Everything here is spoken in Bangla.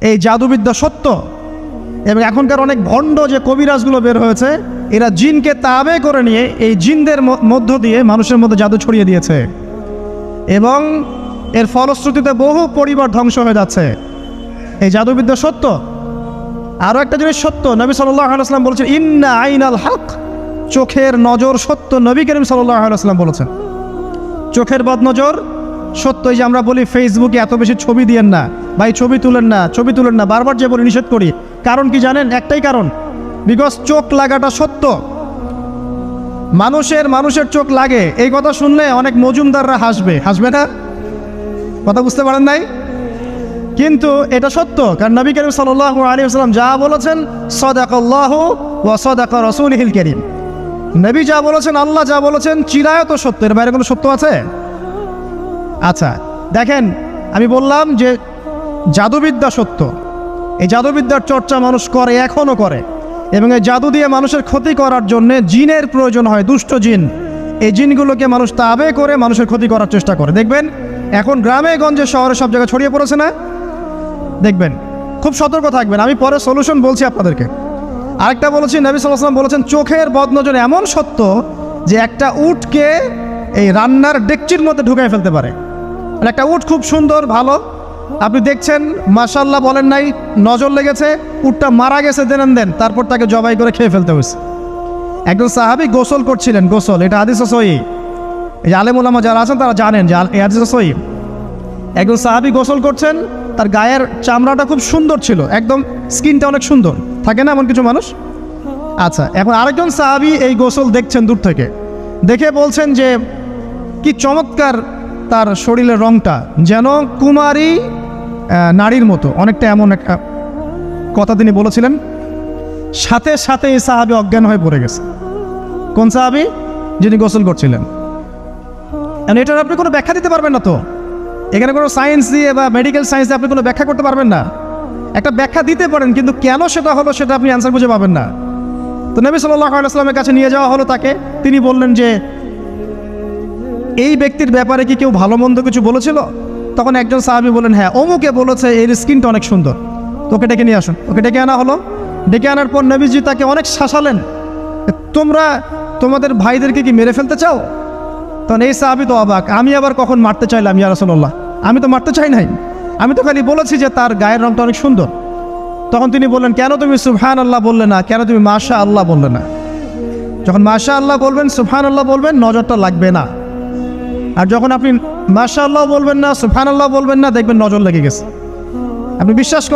এই জাদুবিদ্যা সত্য। এবং এখনকার অনেক ভণ্ড যে কবিরাজগুলো বের হয়েছে, এরা জিনকে তাবে করে নিয়ে এই জিনদের মধ্য দিয়ে মানুষের মধ্যে জাদু ছড়িয়ে দিয়েছে, এবং এর ফলশ্রুতিতে বহু পরিবার ধ্বংস হয়ে যাচ্ছে। এই জাদুবিদ্যা সত্য। আরও একটা জিনিস সত্য, নবী সাল্লাল্লাহু আলাইহি ওয়াসাল্লাম বলেছেন ইন্না আইনাল হক, চোখের নজর সত্য। নবী করিম সাল্লাল্লাহু আলাইহি ওয়াসাল্লাম বলেছেন চোখের বদনজর সত্য। এই যে আমরা বলি ফেসবুকে এত বেশি ছবি দিয়েন না ভাই, ছবি তুলেন না, ছবি তুলেন না, বারবার যে বলি নিষেধ করি। কারণ কি জানেন? একটাই কারণ, বিকজ চোখ লাগাটা সত্য। মানুষের চোখ লাগে, এই কথা শুনলে অনেক মজুমদাররা হাসবে না? কথা বুঝতে পারেন নাই? কিন্তু এটা সত্য, কারণ নবী করিম সাল্লাল্লাহু আলাইহি ওয়াসাল্লাম যা বলেছেন সাদাকাল্লাহু ওয়া সাদাকা রাসূলুহুল কারীম। নবী যা বলেছেন, আল্লাহ যা বলেছেন চিরায়ত সত্য, এর বাইরে কোনো সত্য আছে? আচ্ছা দেখেন, আমি বললাম যে জাদুবিদ্যা সত্য। এই জাদুবিদ্যার চর্চা মানুষ করে, এখনও করে, এবং এই জাদু দিয়ে মানুষের ক্ষতি করার জন্য জিনের প্রয়োজন হয়, দুষ্ট জিন। এই জিনগুলোকে মানুষ তাবে করে মানুষের ক্ষতি করার চেষ্টা করে। দেখবেন এখন গ্রামে গঞ্জে শহরে সব জায়গায় ছড়িয়ে পড়েছে না? দেখবেন, খুব সতর্ক থাকবেন। আমি পরে সলিউশন বলছি আপনাদেরকে। আরেকটা বলেছি, নবী সাল্লাল্লাহু আলাইহি ওয়াসাল্লাম বলেছেন চোখের বদনজর এমন সত্য যে একটা উটকে এই রান্নার ডেকচির মধ্যে ঢুকাই ফেলতে পারে। মানে একটা উট খুব সুন্দর ভালো, আপনি দেখছেন মাশাআল্লাহ বলেন নাই, নজর লেগেছে, উটটা মারা গেছে দেন, তারপর তাকে জবাই করে খেয়ে ফেলতে হয়েছে। একজন সাহাবী গোসল করছিলেন, গোসল, এটা হাদিস সহিহ। এই যে আলেম ওলামা যারা আছেন তারা জানেন যে এই হাদিস সহিহ। একজন সাহাবী গোসল করছেন, তার গায়ের চামড়াটা খুব সুন্দর ছিল, একদম স্কিনটা অনেক সুন্দর থাকে না এমন কিছু মানুষ? আচ্ছা, এখন আরেকজন সাহাবী এই গোসল দেখছেন দূর থেকে, দেখে বলছেন যে কি চমৎকার তার শরীরের রংটা, যেন কুমারী নারীর মতো, অনেকটা এমন একটা কথা তিনি বলেছিলেন। সাথে সাথে এই সাহাবী অজ্ঞান হয়ে পড়ে গেছে। কোন সাহাবী? যিনি গোসল করছিলেন। এটার আপনি কোনো ব্যাখ্যা দিতে পারবেন না তো, এখানে কোনো সায়েন্স দিয়ে বা মেডিকেল সায়েন্স দিয়ে আপনি কোনো ব্যাখ্যা করতে পারবেন না। একটা ব্যাখ্যা দিতে পারেন, কিন্তু কেন সেটা হলো সেটা আপনি অ্যান্সার খুঁজে পাবেন না। তো নবী সাল্লাল্লাহু আলাইহি ওয়াসাল্লামের কাছে নিয়ে যাওয়া হলো তাকে। তিনি বললেন যে এই ব্যক্তির ব্যাপারে কি কেউ ভালো মন্দ কিছু বলেছিল? তখন একজন সাহাবী বললেন হ্যাঁ, অমুকে বলেছে এর স্কিনটা অনেক সুন্দর, তোকে ডেকে নিয়ে আসুন। ওকে ডেকে আনা হলো। ডেকে আনার পর নবীজি তাকে অনেক শাসালেন, তোমরা তোমাদের ভাইদেরকে কি মেরে ফেলতে চাও? তখন এই সাহাবী তো অবাক, আমি আবার কখন মারতে চাইলাম ইয়া রাসূলুল্লাহ? আমি তো মারতে চাই নাই, আমি তো খালি বলেছি যে তার গায়ের রংটা অনেক সুন্দর। তখন তিনি বললেন কেন তুমি সুবহানাল্লাহ বললে না, কেন তুমি মাশাআল্লাহ বললে না? যখন মাশাআল্লাহ বলবেন, সুবহানাল্লাহ বলবেন, নজরটা লাগবে না। আর যখন আপনি মাশাআল্লাহ বলবেন না, সুবহানাল্লাহ বলবেন না, দেখবেন নজর লেগে গেছে। আপনি বিশ্বাস করেন